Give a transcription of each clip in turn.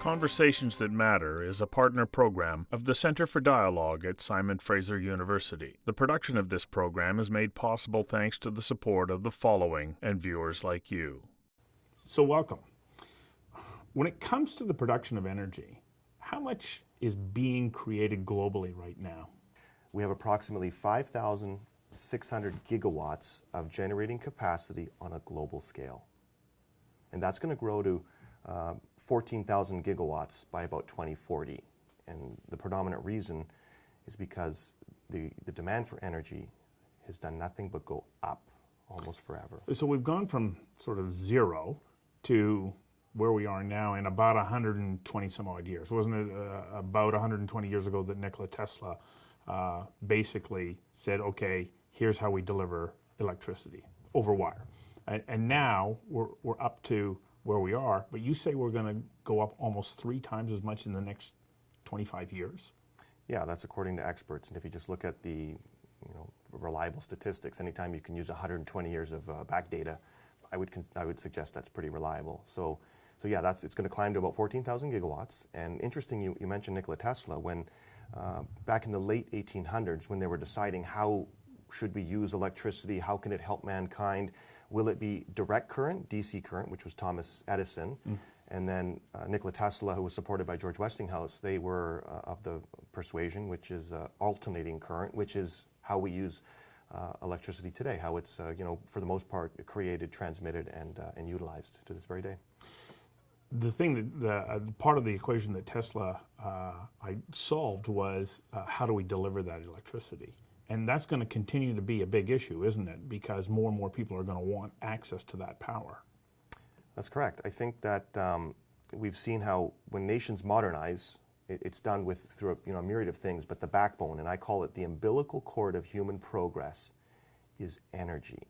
Conversations That Matter is a partner program of the Center for Dialogue at Simon Fraser University. The production of this program is made possible thanks to the support of the following and viewers like you. So welcome. When it comes to the production of energy, how much is being created globally right now? We have approximately 5,600 gigawatts of generating capacity on a global scale. And that's going to grow to 14,000 gigawatts by about 2040. And the predominant reason is because the demand for energy has done nothing but go up almost forever. So we've gone from sort of zero to where we are now in about 120 some odd years. Wasn't it about 120 years ago that Nikola Tesla basically said, okay, here's how we deliver electricity over wire. And now we're up to where we are, but you say we're going to go up almost 3 times as much in the next 25 years? Yeah, that's according to experts. And if you just look at the reliable statistics, anytime you can use 120 years of back data, I would suggest that's pretty reliable. So yeah, it's going to climb to about 14,000 gigawatts. And interesting, you mentioned Nikola Tesla. When back in the late 1800s, when they were deciding how should we use electricity, how can it help mankind, will it be direct current, DC current, which was Thomas Edison, and then Nikola Tesla, who was supported by George Westinghouse, they were of the persuasion, which is alternating current, which is how we use electricity today, how it's, for the most part, created, transmitted, and utilized to this very day. The thing that, part of the equation that Tesla solved was how do we deliver that electricity? And that's going to continue to be a big issue, isn't it? Because more and more people are going to want access to that power. That's correct. I think that we've seen how when nations modernize, it's done through a myriad of things, but the backbone, and I call it the umbilical cord of human progress, is energy.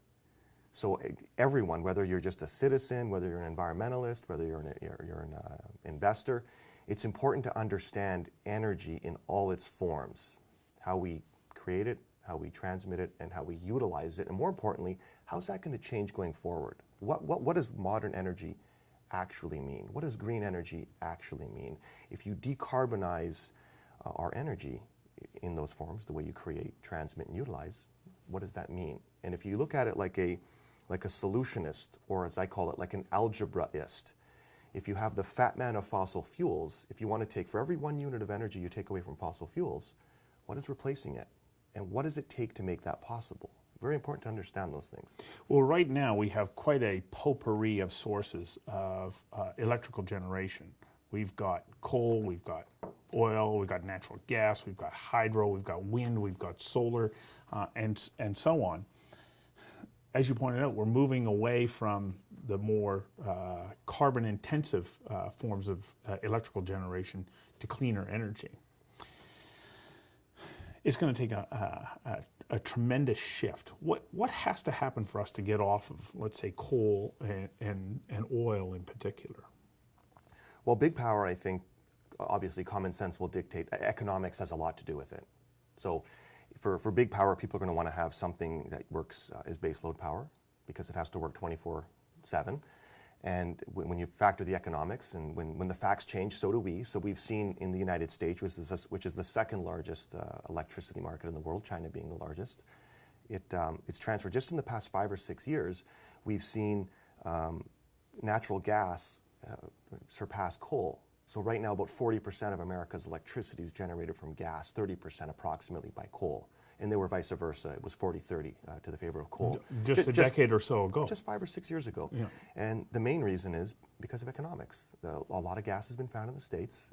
So everyone, whether you're just a citizen, whether you're an environmentalist, whether you're an investor, it's important to understand energy in all its forms, how we create it, how we transmit it, and how we utilize it, and more importantly, how's that going to change going forward? What does modern energy actually mean? What does green energy actually mean? If you decarbonize our energy in those forms, the way you create, transmit, and utilize, what does that mean? And if you look at it like a solutionist, or as I call it, like an algebraist, if you have the fat man of fossil fuels, if you want to take, for every 1 unit of energy you take away from fossil fuels, what is replacing it? And what does it take to make that possible? Very important to understand those things. Well, right now we have quite a potpourri of sources of electrical generation. We've got coal, we've got oil, we've got natural gas, we've got hydro, we've got wind, we've got solar, and so on. As you pointed out, we're moving away from the more carbon-intensive forms of electrical generation to cleaner energy. It's going to take a tremendous shift. What has to happen for us to get off of, let's say, coal and oil in particular? Well, big power, I think, obviously common sense will dictate. Economics has a lot to do with it. So for big power, people are going to want to have something that works as baseload power because it has to work 24/7. And when you factor the economics and when the facts change, so do we. So we've seen in the United States, which is the second largest electricity market in the world, China being the largest, it's transferred. Just in the past 5 or 6 years, we've seen natural gas surpass coal. So right now, about 40% of America's electricity is generated from gas, 30% approximately by coal. And they were vice versa. It was 40-30 to the favor of coal. Just a decade or so ago. Just 5 or 6 years ago. Yeah. And the main reason is because of economics. A lot of gas has been found in the States.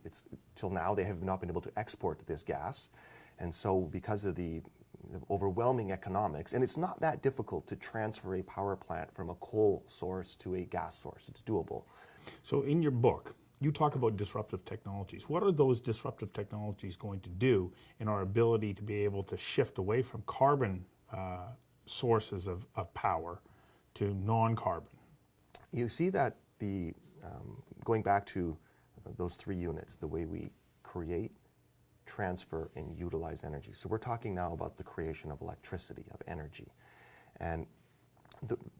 Till now, they have not been able to export this gas. And so because of the overwhelming economics, and it's not that difficult to transfer a power plant from a coal source to a gas source. It's doable. So in your book, you talk about disruptive technologies. What are those disruptive technologies going to do in our ability to be able to shift away from carbon sources of power to non-carbon? You see that going back to those 3 units, the way we create, transfer, and utilize energy. So we're talking now about the creation of electricity, of energy. And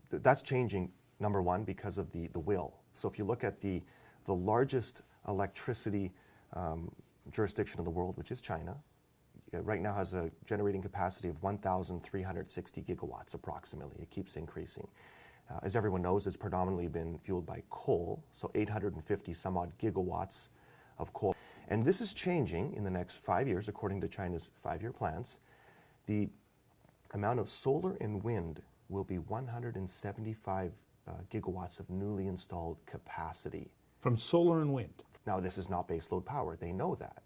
that's changing, number one, because of the will. So if you look at the the largest electricity jurisdiction in the world, which is China, right now has a generating capacity of 1,360 gigawatts approximately. It keeps increasing. As everyone knows, it's predominantly been fueled by coal, so 850 some odd gigawatts of coal. And this is changing in the next 5 years, according to China's 5-year plans. The amount of solar and wind will be 175 gigawatts of newly installed capacity. From solar and wind. Now, this is not baseload power. They know that.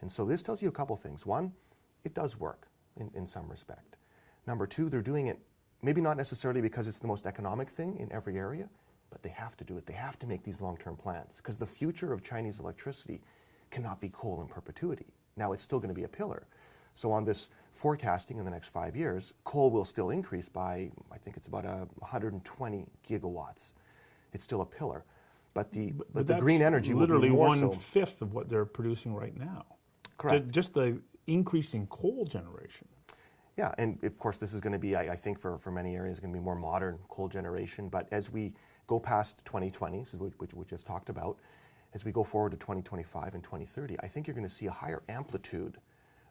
And so this tells you a couple things. One, it does work in some respect. Number two, they're doing it maybe not necessarily because it's the most economic thing in every area, but they have to do it. They have to make these long-term plans because the future of Chinese electricity cannot be coal in perpetuity. Now, it's still going to be a pillar. So on this forecasting in the next 5 years, coal will still increase by, I think it's about 120 gigawatts. It's still a pillar. But the green energy will be more so. Literally 1/5 of what they're producing right now. Correct. Just the increase in coal generation. Yeah, and of course this is going to be, I think for many areas, going to be more modern coal generation. But as we go past 2020, which we just talked about, as we go forward to 2025 and 2030, I think you're going to see a higher amplitude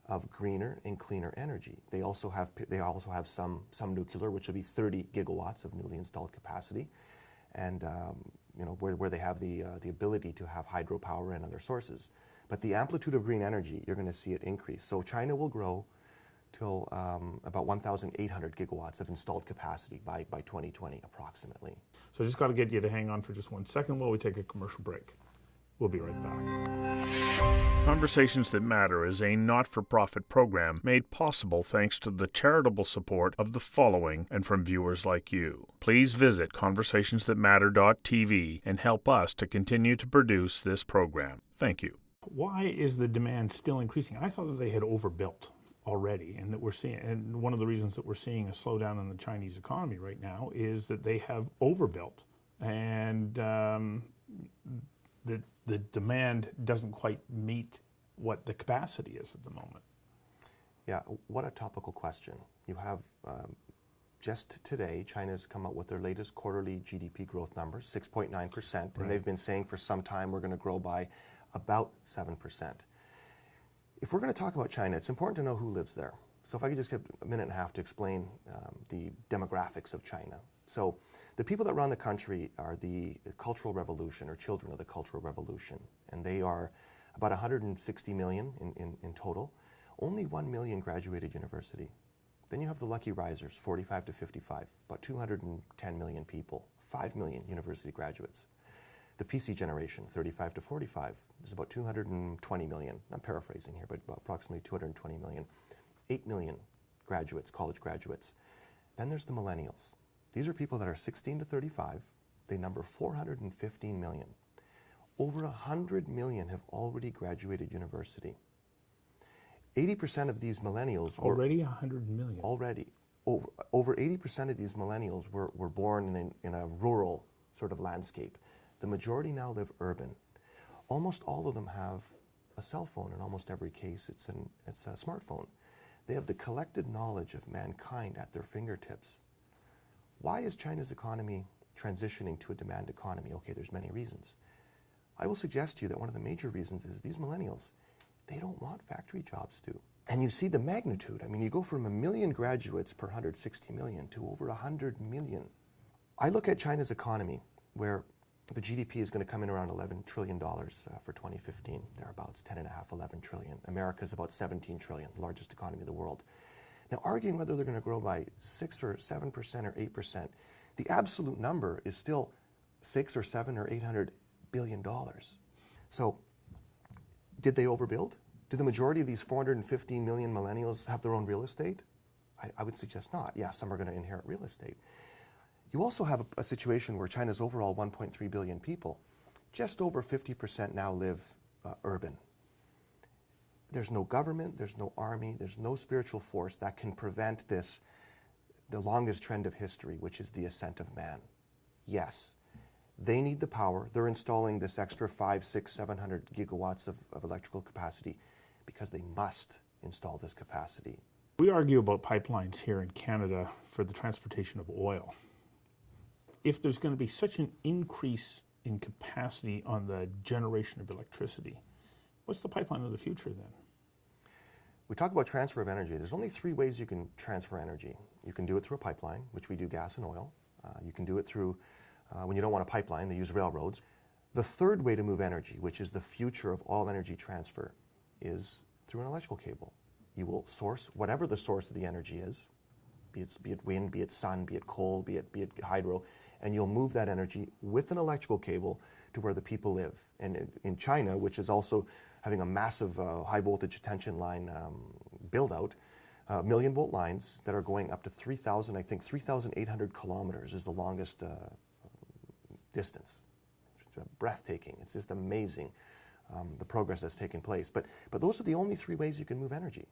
of greener and cleaner energy. They also have some nuclear, which will be 30 gigawatts of newly installed capacity, and where they have the ability to have hydropower and other sources. But the amplitude of green energy, you're going to see it increase. So China will grow till about 1,800 gigawatts of installed capacity by 2020, approximately. So I just got to get you to hang on for just 1 second while we take a commercial break. We'll be right back. Conversations That Matter is a not-for-profit program made possible thanks to the charitable support of the following and from viewers like you. Please visit conversationsthatmatter.tv and help us to continue to produce this program. Thank you. Why is the demand still increasing? I thought that they had overbuilt already, and that we're seeing, and one of the reasons that we're seeing a slowdown in the Chinese economy right now is that they have overbuilt, and the demand doesn't quite meet what the capacity is at the moment. Yeah, what a topical question. You have just today, China's come out with their latest quarterly GDP growth numbers, 6.9%, Right. And they've been saying for some time we're going to grow by about 7%. If we're going to talk about China, it's important to know who lives there. So if I could just get a minute and a half to explain the demographics of China. So the people that run the country are the Cultural Revolution, or children of the Cultural Revolution, and they are about 160 million in total. Only 1 million graduated university. Then you have the Lucky Risers, 45 to 55, about 210 million people, 5 million university graduates. The PC generation, 35 to 45, is about 220 million. I'm paraphrasing here, but about approximately 220 million. 8 million graduates, college graduates. Then there's the millennials. These are people that are 16 to 35. They number 415 million. Over 100 million have already graduated university. 80% of these millennials were Already 100 million. already. Over 80% of these millennials were born in a rural sort of landscape. The majority now live urban. Almost all of them have a cell phone. In almost every case, it's a smartphone. They have the collected knowledge of mankind at their fingertips. Why is China's economy transitioning to a demand economy? Okay, there's many reasons. I will suggest to you that one of the major reasons is these millennials, they don't want factory jobs to. And you see the magnitude. I mean, you go from 1 million graduates per 160 million to over 100 million. I look at China's economy, where the GDP is going to come in around $11 trillion for 2015, thereabouts, 10.5, 11 trillion. America's about 17 trillion, largest economy in the world. Now, arguing whether they're going to grow by 6 or 7% or 8%, the absolute number is still 6 or 7 or 800 billion dollars. So, did they overbuild? Do the majority of these 415 million millennials have their own real estate? I would suggest not. Yeah, some are going to inherit real estate. You also have a situation where China's overall 1.3 billion people, just over 50% now live urban. There's no government, there's no army, there's no spiritual force that can prevent this, the longest trend of history, which is the ascent of man. Yes, they need the power. They're installing this extra 500, 600, 700 gigawatts of electrical capacity because they must install this capacity. We argue about pipelines here in Canada for the transportation of oil. If there's going to be such an increase in capacity on the generation of electricity. What's the pipeline of the future then? We talk about transfer of energy. There's only three ways you can transfer energy. You can do it through a pipeline, which we do gas and oil. You can do it through, when you don't want a pipeline, they use railroads. The third way to move energy, which is the future of all energy transfer, is through an electrical cable. You will source whatever the source of the energy is, be it wind, be it sun, be it coal, be it hydro, and you'll move that energy with an electrical cable to where the people live. And in China, which is also having a massive high voltage tension line build out, million volt lines that are going up to 3,000, I think 3,800 kilometers is the longest distance. It's breathtaking. It's just amazing the progress that's taken place. But those are the only three ways you can move energy.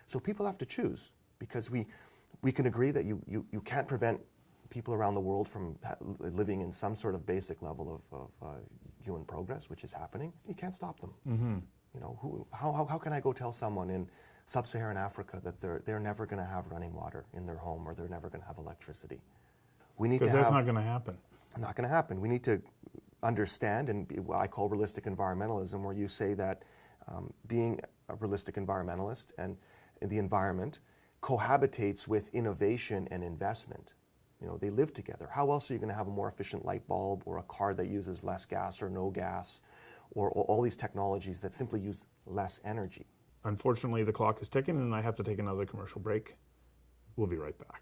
So people have to choose, because we can agree that you can't prevent people around the world from living in some sort of basic level of human progress, which is happening. You can't stop them. Mm-hmm. You know, how can I go tell someone in sub-Saharan Africa that they're never going to have running water in their home, or they're never going to have electricity? We need to have, because that's not going to happen. Not going to happen. We need to understand, and what I call realistic environmentalism, where you say that being a realistic environmentalist and the environment cohabitates with innovation and investment. You know, they live together. How else are you going to have a more efficient light bulb, or a car that uses less gas or no gas, or all these technologies that simply use less energy? Unfortunately, the clock is ticking, and I have to take another commercial break. We'll be right back.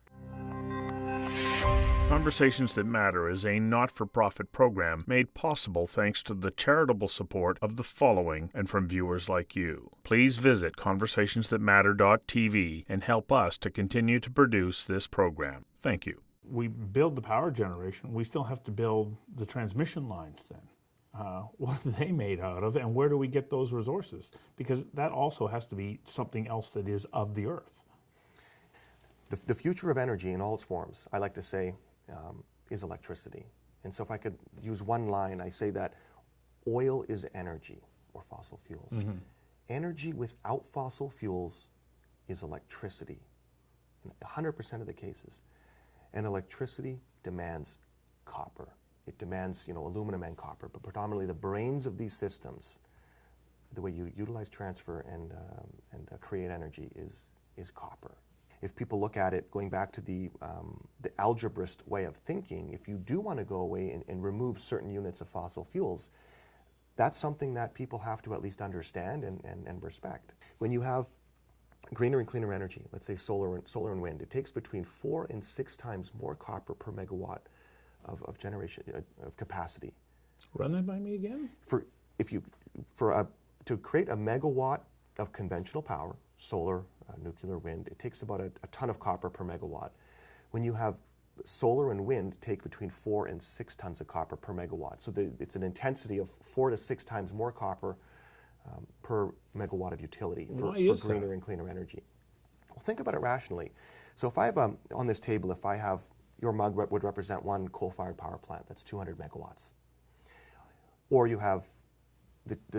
Conversations That Matter is a not-for-profit program made possible thanks to the charitable support of the following and from viewers like you. Please visit conversationsthatmatter.tv and help us to continue to produce this program. Thank you. We build the power generation. We still have to build the transmission lines then. What are they made out of, and where do we get those resources? Because that also has to be something else that is of the earth. The future of energy in all its forms, I like to say, is electricity. And so if I could use one line, I say that oil is energy, or fossil fuels. Mm-hmm. Energy without fossil fuels is electricity, in 100% of the cases. And electricity demands copper. It demands, aluminum and copper, but predominantly the brains of these systems, the way you utilize, transfer, and create energy is copper. If people look at it, going back to the algebraist way of thinking, if you do want to go away and remove certain units of fossil fuels, that's something that people have to at least understand and respect. When you have greener and cleaner energy, let's say solar and wind, it takes between 4 and 6 times more copper per megawatt of generation of capacity. Run that by me again? To create a megawatt of conventional power, solar, nuclear, wind, it takes about a ton of copper per megawatt. When you have solar and wind, take between 4 and 6 tons of copper per megawatt. So it's an intensity of 4 to 6 times more copper per megawatt of utility for greener and cleaner energy. Well, think about it rationally. So if I have on this table, if I have your mug would represent one coal-fired power plant that's 200 megawatts, or you have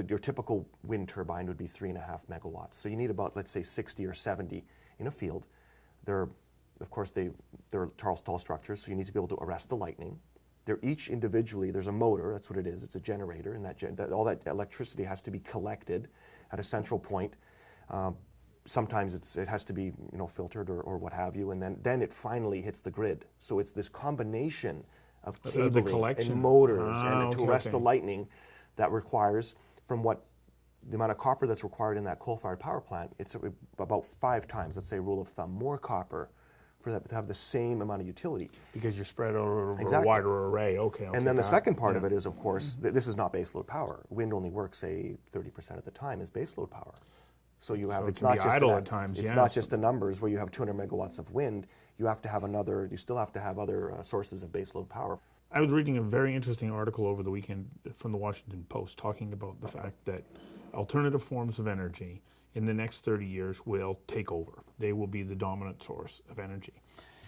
your typical wind turbine would be 3.5 megawatts. So you need about, let's say, 60 or 70 in a field. They're tall structures, so you need to be able to arrest the lightning. They're each individually, there's a motor, that's what it is, it's a generator, and all that electricity has to be collected at a central point. Sometimes it has to be filtered or what have you, and then it finally hits the grid. So it's this combination of cabling and motors to arrest the lightning that requires, from the amount of copper that's required in that coal-fired power plant, it's about 5 times, let's say rule of thumb, more copper for that to have the same amount of utility. Because you're spread over a wider array. Okay. And then the second part of it is, of course, this is not baseload power. Wind only works, say, 30% of the time is baseload power. So you have, it's not just idle at times. It's not just the numbers where you have 200 megawatts of wind. You have to have you still have to have other sources of baseload power. I was reading a very interesting article over the weekend from the Washington Post talking about the fact that alternative forms of energy in the next 30 years will take over. They will be the dominant source of energy.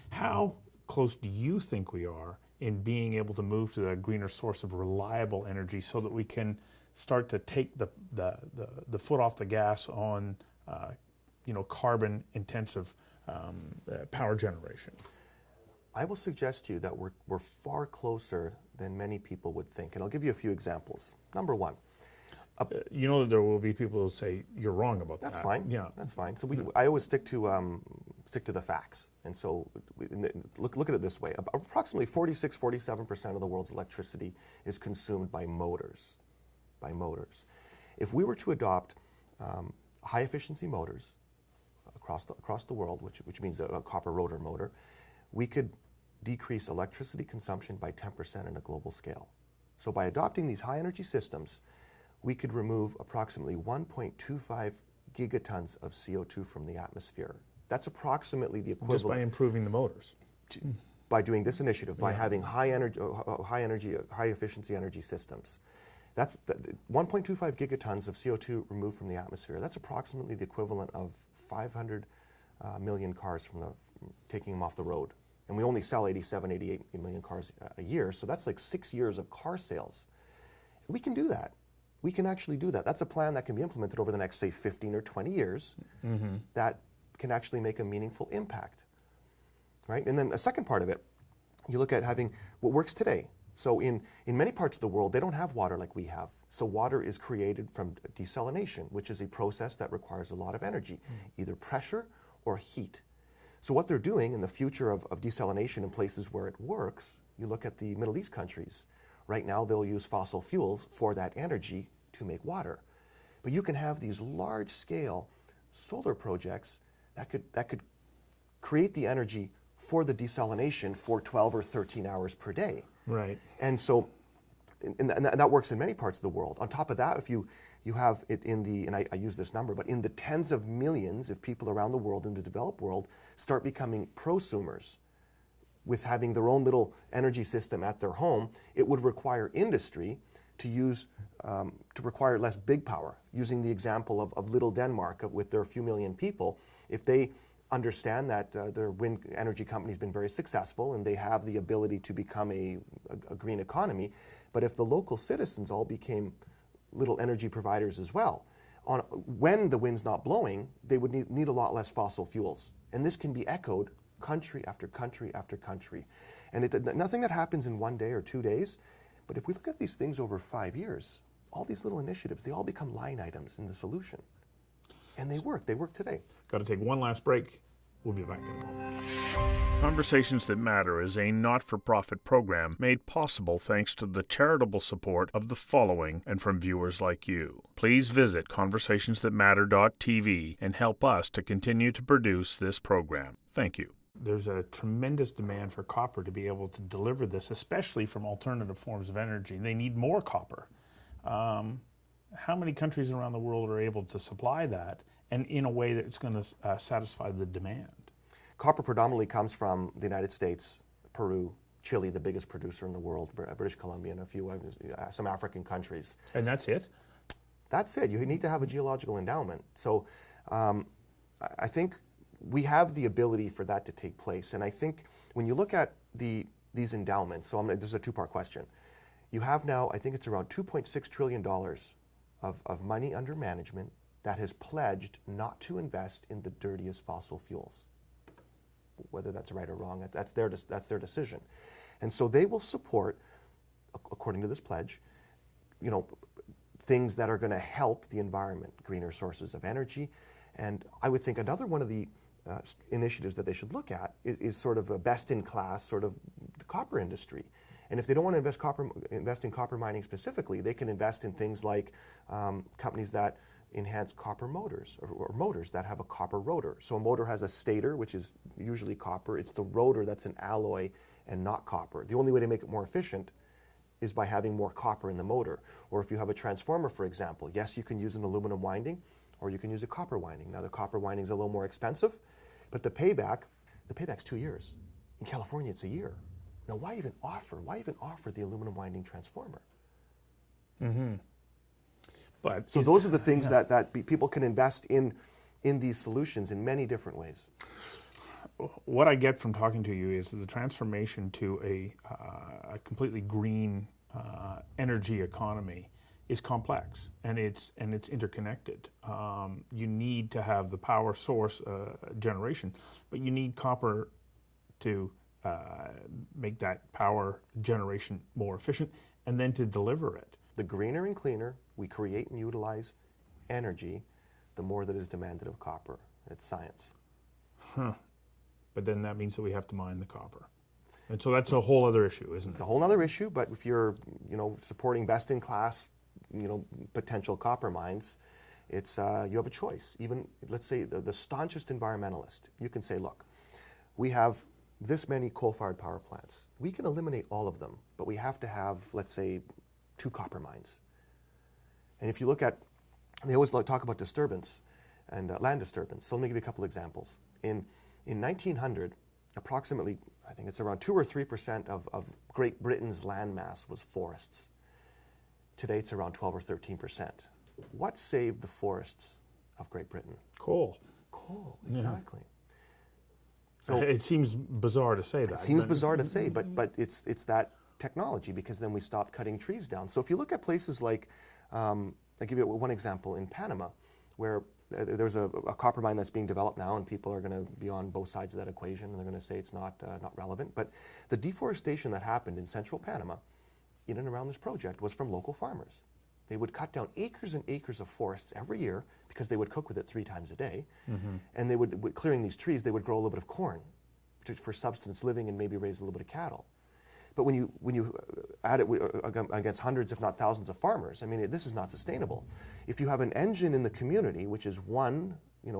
How close do you think we are in being able to move to a greener source of reliable energy so that we can start to take the foot off the gas on carbon intensive power generation? I will suggest to you that we're far closer than many people would think. And I'll give you a few examples. Number one. You know that there will be people who say you're wrong about That's that. fine. Yeah. That's fine. So I always stick to the facts. And so look at it this way. Approximately 47% of the world's electricity is consumed by motors. If we were to adopt high efficiency motors across the world, which means a copper rotor motor, we could decrease electricity consumption by 10% on a global scale. So by adopting these high energy systems, we could remove approximately 1.25 gigatons of CO2 from the atmosphere. That's approximately the equivalent. Just by improving the motors. By doing this initiative, by having high efficiency energy systems. That's 1.25 gigatons of CO2 removed from the atmosphere. That's approximately the equivalent of 500 million cars taking them off the road. And we only sell 88 million cars a year, so that's like 6 years of car sales. We can do that. We can actually do that. That's a plan that can be implemented over the next, say, 15 or 20 years that can actually make a meaningful impact, right? And then a second part of it, you look at having what works today. So in many parts of the world, they don't have water like we have. So water is created from desalination, which is a process that requires a lot of energy, either pressure or heat. So what they're doing in the future of desalination in places where it works, you look at the Middle East countries. Right now, they'll use fossil fuels for that energy to make water. But you can have these large-scale solar projects that could create the energy for the desalination for 12 or 13 hours per day. Right. And so, and that works in many parts of the world. On top of that, if you have it in the, and I use this number, but in the tens of millions of people around the world in the developed world start becoming prosumers, with having their own little energy system at their home, it would require industry to require less big power. Using the example of little Denmark with their few million people, if they understand that their wind energy company has been very successful and they have the ability to become a green economy, but if the local citizens all became little energy providers as well, when the wind's not blowing, they would need a lot less fossil fuels. And this can be echoed country after country after country. And nothing that happens in 1 day or 2 days, but if we look at these things over 5 years, all these little initiatives, they all become line items in the solution. And they work today. Got to take one last break. We'll be back in a moment. Conversations That Matter is a not-for-profit program made possible thanks to the charitable support of the following and from viewers like you. Please visit conversationsthatmatter.tv and help us to continue to produce this program. Thank you. There's a tremendous demand for copper to be able to deliver this, especially from alternative forms of energy. They need more copper. How many countries around the world are able to supply that, and in a way that's going to satisfy the demand? Copper predominantly comes from the United States, Peru, Chile, the biggest producer in the world, British Columbia, and some African countries. And that's it? That's it. You need to have a geological endowment. So I think we have the ability for that to take place. And I think when you look at these endowments, so this is a two-part question. You have now, I think it's around $2.6 trillion of money under management that has pledged not to invest in the dirtiest fossil fuels. Whether that's right or wrong, that's their decision. And so they will support, according to this pledge, things that are going to help the environment, greener sources of energy. And I would think another one of the initiatives that they should look at is sort of a best-in-class sort of the copper industry. And if they don't want to invest in copper mining specifically, they can invest in things like companies that enhance copper motors or motors that have a copper rotor. So a motor has a stator, which is usually copper. It's the rotor that's an alloy and not copper. The only way to make it more efficient is by having more copper in the motor. Or if you have a transformer, for example, yes, you can use an aluminum winding or you can use a copper winding. Now the copper winding is a little more expensive, but the payback's 2 years. In California, it's a year. Now, why even offer the aluminum winding transformer? Mm-hmm. But so those are the things that people can invest in these solutions in many different ways. What I get from talking to you is the transformation to a completely green energy economy is complex and it's interconnected. You need to have the power source generation, but you need copper to make that power generation more efficient, and then to deliver it. The greener and cleaner we create and utilize energy, the more that is demanded of copper. It's science. But then that means that we have to mine the copper. And so that's a whole other issue, isn't It's it? a whole other issue, but if you're, supporting best-in-class, potential copper mines, it's you have a choice. Even, let's say, the staunchest environmentalist, you can say, look, we have this many coal-fired power plants. We can eliminate all of them, but we have to have, let's say, 2 copper mines. And if you look at, they always talk about disturbance and land disturbance. So let me give you a couple examples. In 1900, approximately, I think it's around 2 or 3% of Great Britain's landmass was forests. Today it's around 12 or 13%. What saved the forests of Great Britain? Coal. Coal, exactly. So it seems bizarre to say that. It seems bizarre to say, but it's that technology, because then we stopped cutting trees down. So if you look at places like, I'll give you one example in Panama, where there's a copper mine that's being developed now, and people are going to be on both sides of that equation, and they're going to say it's not relevant. But the deforestation that happened in central Panama, in and around this project, was from local farmers. They would cut down acres and acres of forests every year because they would cook with it 3 times a day. And they would, clearing these trees, they would grow a little bit of corn for subsistence living and maybe raise a little bit of cattle. But when you add it against hundreds, if not thousands of farmers, I mean, this is not sustainable. If you have an engine in the community, which is one,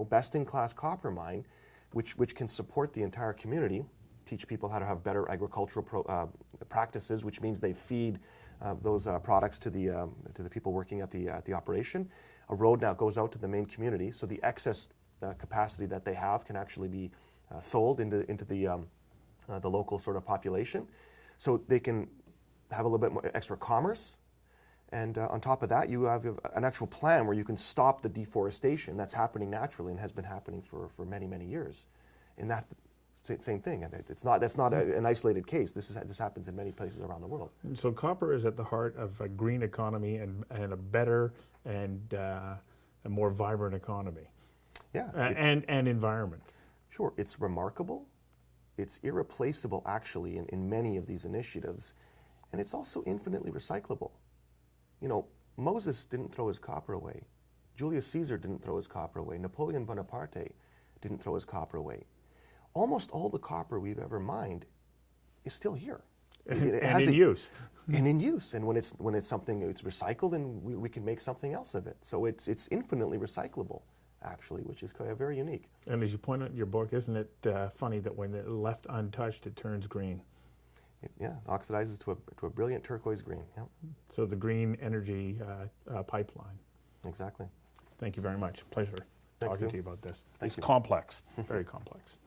best-in-class copper mine, which can support the entire community, teach people how to have better agricultural practices, which means they feed those products to the people working at the operation. A road now goes out to the main community, so the excess capacity that they have can actually be sold into the local sort of population. So they can have a little bit more extra commerce. And on top of that, you have an actual plan where you can stop the deforestation that's happening naturally and has been happening for many, many years. And that same thing. And that's not an isolated case. This happens in many places around the world. So copper is at the heart of a green economy and a better and a more vibrant economy. Yeah. And environment. Sure. It's remarkable. It's irreplaceable, actually, in many of these initiatives. And it's also infinitely recyclable. Moses didn't throw his copper away. Julius Caesar didn't throw his copper away. Napoleon Bonaparte didn't throw his copper away. Almost all the copper we've ever mined is still here. And in use. And in use. And when it's something, it's recycled, and we can make something else of it. So it's infinitely recyclable, actually, which is very unique. And as you point out in your book, isn't it funny that when it left untouched, it turns green? It oxidizes to a brilliant turquoise green. Yep. So the green energy pipeline. Exactly. Thank you very much. Pleasure Thanks, talking Stu. to you about this. Thank It's you. complex, very complex.